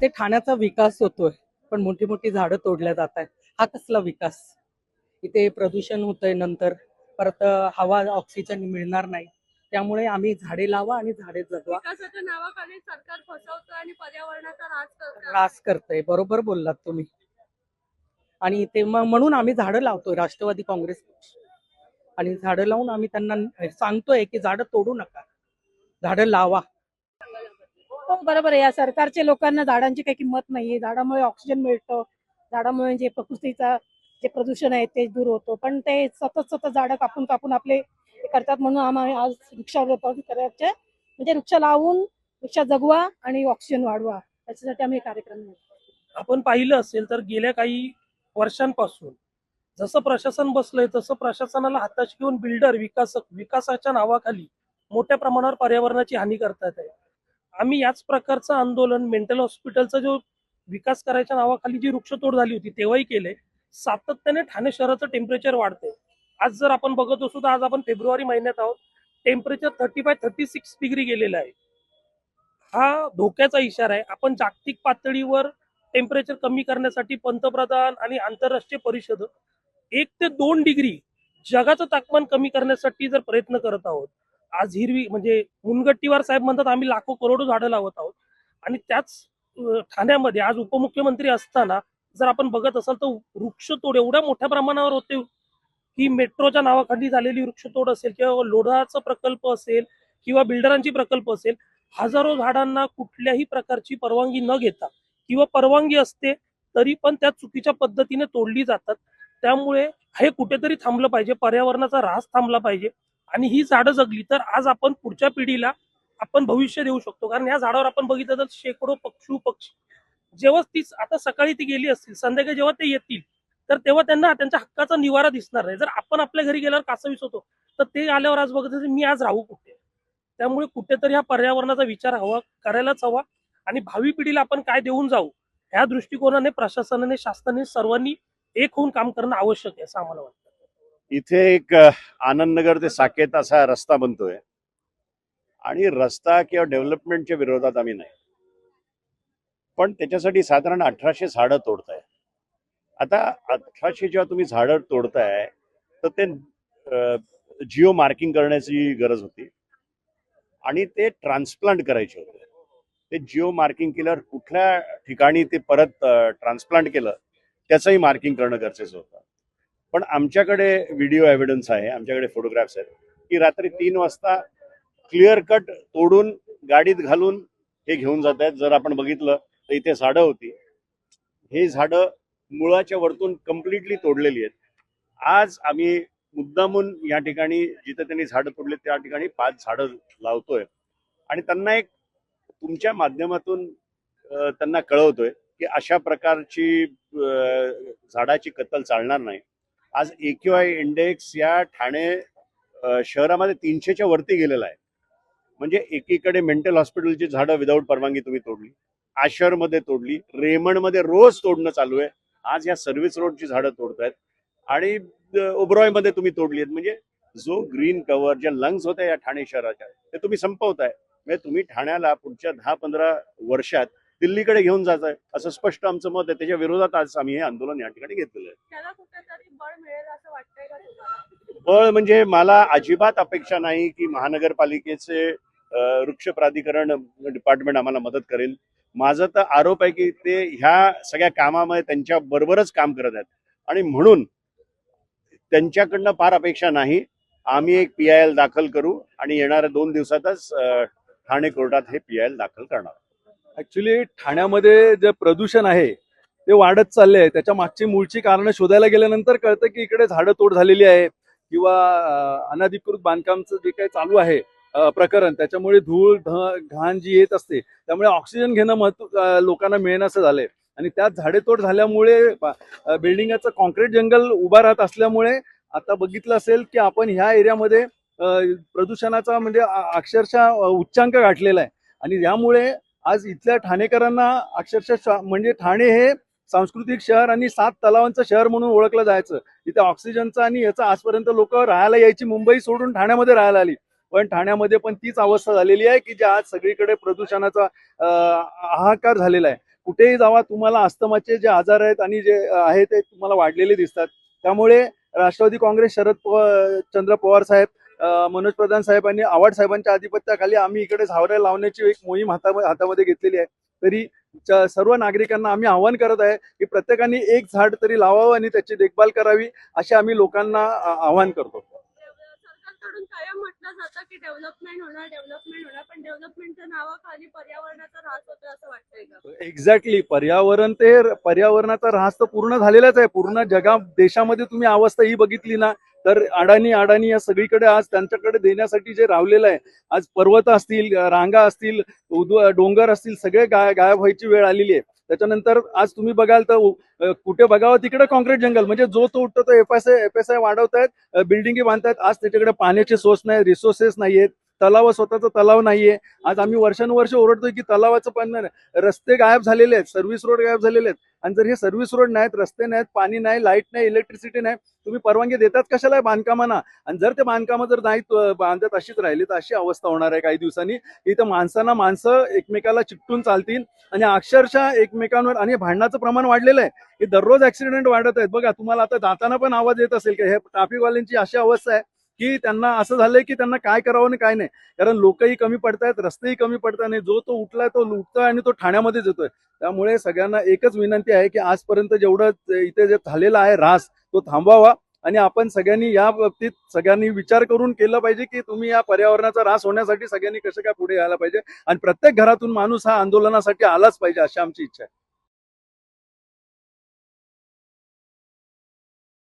इथे ठाण्याचा विकास होतोय, पण मोठी मोठी झाडं तोडल्या जात आहेत. हा कसला विकास? इथे प्रदूषण होतंय, नंतर परत हवा ऑक्सिजन मिळणार नाही. त्यामुळे आम्ही झाडे लावा आणि झाडे जगवा. विकासाच्या नावाखाली सरकार फसवतं आणि पर्यावरणाचा ऱ्हास करतं. त्रास करतंय, बरोबर बोललात तुम्ही. आणि ते म्हणून आम्ही झाडं लावतोय, राष्ट्रवादी काँग्रेस पक्ष. आणि झाडं लावून आम्ही त्यांना सांगतोय की झाडं तोडू नका, झाडं लावा. हो बरोबर आहे. या सरकारचे लोकांना झाडांची काही किंमत नाहीये. झाडामुळे ऑक्सिजन मिळतं, झाडामुळे जे प्रकृतीचा जे प्रदूषण आहे ते दूर होतो. पण ते सतत सतत झाडं कापून कापून आपले हे करतात. म्हणून आम्ही आज वृक्षारोपण करायचे, म्हणजे वृक्ष लावून वृक्ष जगवा आणि ऑक्सिजन वाढवा, त्याच्यासाठी आम्ही हे कार्यक्रम घेतो. आपण पाहिलं असेल तर गेल्या काही वर्षांपासून जसं प्रशासन बसलंय तसं प्रशासनाला हाताशी घेऊन बिल्डर विकासाच्या नावाखाली मोठ्या प्रमाणावर पर्यावरणाची हानी करतात आहे. आम्ही याच प्रकारचं आंदोलन मेंटल हॉस्पिटलचा जो विकास करायच्या नावाखाली जी वृक्षतोड झाली होती तेव्हाही केले. सातत्याने ठाणे शहराचं टेम्परेचर वाढतंय. आज जर आपण बघत असू तर आज आपण फेब्रुवारी महिन्यात आहोत, टेम्परेचर 35-36 डिग्री गेलेलं आहे. हा धोक्याचा इशारा आहे. आपण जागतिक पातळीवर टेम्परेचर कमी करण्यासाठी पंतप्रधान आणि आंतरराष्ट्रीय परिषद 1 ते 2 डिग्री जगाचं तापमान कमी करण्यासाठी जर प्रयत्न करत आहोत. आज हिरवी म्हणजे मुनगट्टीवार साहेब म्हणतात आम्ही लाखो करोडो झाडं लावत आहोत. आणि त्याच ठाण्यामध्ये आज उपमुख्यमंत्री असताना जर आपण बघत असाल तर वृक्षतोड एवढ्या मोठ्या प्रमाणावर होते की मेट्रोच्या नावाखाली झालेली वृक्षतोड असेल किंवा लोढाचा प्रकल्प असेल किंवा बिल्डरांची प्रकल्प असेल, हजारो झाडांना कुठल्याही प्रकारची परवानगी न घेता किंवा परवानगी असते तरी पण त्या चुकीच्या पद्धतीने तोडली जातात. त्यामुळे हे कुठेतरी थांबलं पाहिजे, पर्यावरणाचा ऱ्हास थांबला पाहिजे. आणि ही झाडं जगली तर आज आपण पुढच्या पिढीला आपण भविष्य देऊ शकतो. कारण या झाडावर आपण बघितलं तर शेकडो पक्षी जेव्हा ती आता सकाळी ती गेली असतील, संध्याकाळी जेव्हा ते येतील तर तेव्हा त्यांना त्यांच्या हक्काचा निवारा दिसणार नाही. जर आपण आपल्या घरी गेल्यावर कासवीस होतो तर ते आल्यावर आज बघत मी आज राहू कुठे. त्यामुळे कुठेतरी हा पर्यावरणाचा विचार हवा करायलाच हवा आणि भावी पिढीला आपण काय देऊन जाऊ ह्या दृष्टिकोनाने प्रशासनाने शासनाने सर्वांनी एक होऊन काम करणं आवश्यक आहे असं आम्हाला वाटतं. इथे एक आनंदनगर ते साकेत असा रस्ता बनतोय आणि रस्ता किंवा डेव्हलपमेंटच्या विरोधात आम्ही नाही, पण त्याच्यासाठी साधारण 1800 झाडं तोडताय. आता 1800 जेव्हा तुम्ही झाडं तोडताय तर ते जिओ मार्किंग करण्याची गरज होती आणि ते ट्रान्सप्लांट करायचे होते. ते जिओ मार्किंग केल्यावर कुठल्या ठिकाणी ते परत ट्रान्सप्लांट केलं त्याचंही मार्किंग करणं गरजेचं होतं. पण आमच्याकडे व्हिडिओ एव्हिडन्स आहे, आमच्याकडे फोटोग्राफ्स आहेत की रात्री 3 वाजता क्लिअर कट तोडून गाडीत घालून हे घेऊन जात आहेत. जर आपण बघितलं तर इथे झाडं होती, हे झाडं मुळाच्या वरतून कम्प्लिटली तोडलेली आहेत. आज आम्ही मुद्दामून या ठिकाणी जिथे त्यांनी झाडं तोडले त्या ठिकाणी 5 झाडं लावतोय आणि त्यांना एक तुमच्या माध्यमातून त्यांना कळवतोय की अशा प्रकारची झाडाची कत्तल चालणार नाही. आज AQI इंडेक्स या ठाणे शहरामध्ये 300च्या वरती गेलेला आहे. म्हणजे एकीकडे मेंटल हॉस्पिटलची झाडं विदाऊट परवानगी तुम्ही तोडली, आशरमध्ये तोडली, रेमंडमध्ये रोज तोडणं चालू आहे. आज या सर्व्हिस रोडची झाडं तोडतायत आणि ओबरॉयमध्ये तुम्ही तोडली आहेत. म्हणजे जो ग्रीन कव्हर ज्या लंग्स होत्या या ठाणे शहराच्या ते तुम्ही संपवताय. म्हणजे तुम्ही ठाण्याला पुढच्या 10-15 वर्षात दिल्लीकडे घेऊन जाताय असं स्पष्ट आमचं मत आहे. त्याच्या विरोधात आज आम्ही हे आंदोलन या ठिकाणी घेतलेलं आहे. त्याला कुठेतरी बळ मिळेल असं वाटतंय का तुम्हाला? बळ म्हणजे मला अजिबात अपेक्षा नाही की महानगरपालिकेचे वृक्ष प्राधिकरण डिपार्टमेंट आम्हाला मदत करेल. माझं तर आरोप आहे की ते ह्या सगळ्या कामामध्ये त्यांच्या बरोबरच काम करत आहेत आणि म्हणून त्यांच्याकडनं फार अपेक्षा नाही. आम्ही एक PIL दाखल करू आणि येणाऱ्या 2 दिवसातच ठाणे कोर्टात हे PIL दाखल करणार. ऍक्च्युली ठाण्यामध्ये जे प्रदूषण आहे ते वाढत चालले आहे. त्याच्या मागची मूळची कारणं शोधायला गेल्यानंतर कळतं की इकडे झाडं तोड झालेली आहे किंवा अनधिकृत बांधकामचं जे काही चालू आहे प्रकरण, त्याच्यामुळे धूळ घाण जी येत असते त्यामुळे ऑक्सिजन घेणं लोकांना मिळेनासं झालंय. आणि त्यात झाडेतोड झाल्यामुळे बिल्डिंगाचं कॉन्क्रीट जंगल उभा राहत असल्यामुळे आता बघितलं असेल की आपण ह्या एरियामध्ये प्रदूषणाचा म्हणजे अक्षरशः उच्चांक गाठलेला आहे. आणि यामुळे आज इथल्या ठाणेकरांना अक्षरशः म्हणजे ठाणे हे सांस्कृतिक शहर आणि 7 तलावांचं शहर म्हणून ओळखलं जायचं. इथे ऑक्सिजनचा आणि याचा आजपर्यंत लोक राहायला यायची, मुंबई सोडून ठाण्यामध्ये राहायला आली. पण ठाण्यामध्ये पण तीच अवस्था झालेली आहे की जे आज सगळीकडे प्रदूषणाचा हाहाकार झालेला आहे. कुठेही जावा तुम्हाला अस्थमाचे जे आजार आहेत आणि जे आहे ते तुम्हाला वाढलेले दिसतात. त्यामुळे राष्ट्रवादी काँग्रेस चंद्र पवार साहेब, मनोज प्रधान साहेबांनी आव्हाड साहेबांच्या आधिपत्याखाली आम्ही इकडे झावरे लावण्याची एक मोहीम हातामध्ये घेतलेली आहे. तरी सर्व नागरिकांना आम्ही आवाहन करत आहे की प्रत्येकाने एक झाड तरी लावावं आणि त्याची देखभाल करावी, असे आम्ही लोकांना आवाहन करतो. सरकारकडून कायम म्हटलं जातं की डेव्हलपमेंट होणार, पण डेव्हलपमेंटच्या नावाखाली पर्यावरणाचा ऱ्हास होतोय असं वाटतंय का? एक्झॅक्टली, पर्यावरणाचा ऱ्हास तर पूर्ण झालेलाच आहे. पूर्ण देशामध्ये तुम्ही अवस्था ही बघितली ना, तर अडाणी या सगळीकडे आज त्यांच्याकडे देण्यासाठी जे रावलेलं आहे, आज पर्वत असतील, रांगा असतील, डोंगर असतील, सगळे गायब व्हायची वेळ आलेली आहे. त्याच्यानंतर आज तुम्ही बघाल तर कुठे बघावं तिकडे कॉन्क्रीट जंगल, म्हणजे जो तो उठतो तो एफएसआय वाढवतायत, बिल्डिंगी बांधतायत. आज त्याच्याकडे पाण्याचे सोर्स नाही, रिसोर्सेस नाहीयेत, स्वतःचा तलाव नाहीये. आज आम्ही वर्षानुवर्ष ओरडतोय की तलावाचं पण नाही, रस्ते गायब झालेले आहेत, सर्व्हिस रोड गायब झालेले आहेत. आणि जर हे सर्व्हिस रोड नाहीत, रस्ते नाहीत, पाणी नाही, लाईट नाही, इलेक्ट्रिसिटी नाही, तुम्ही परवानगी देतात कशाला बांधकामांना? आणि जर ते बांधकामं जर नाहीत बांधत अशीच राहिली तर अशी अवस्था होणार आहे काही दिवसांनी. इथं माणसं एकमेकाला चिकटून चालतील आणि अक्षरशः एकमेकांवर, आणि भांडणाचं प्रमाण वाढलेलं आहे. हे दररोज ऍक्सिडेंट वाढत आहेत. बघा, तुम्हाला आता जाताना पण आवाज येत असेल की हे ट्रॅफिकवाल्यांची अशी अवस्था आहे की त्यांना असं झालंय की त्यांना काय करावं आणि काय नाही. कारण लोकही कमी पडतायत, रस्तेही कमी पडताय, नाही जो तो उठलाय तो लुटतोय आणि तो ठाण्यामध्येच येतोय. त्यामुळे सगळ्यांना एकच विनंती आहे की आजपर्यंत जेवढं इथे जे झालेला आहे ऱ्हास, तो थांबवावा. आणि आपण सगळ्यांनी या बाबतीत सगळ्यांनी विचार करून केलं पाहिजे की तुम्ही या पर्यावरणाचा ऱ्हास होण्यासाठी सगळ्यांनी कसं काय पुढे यायला पाहिजे, आणि प्रत्येक घरातून माणूस हा आंदोलनासाठी आलाच पाहिजे, अशी आमची इच्छा आहे.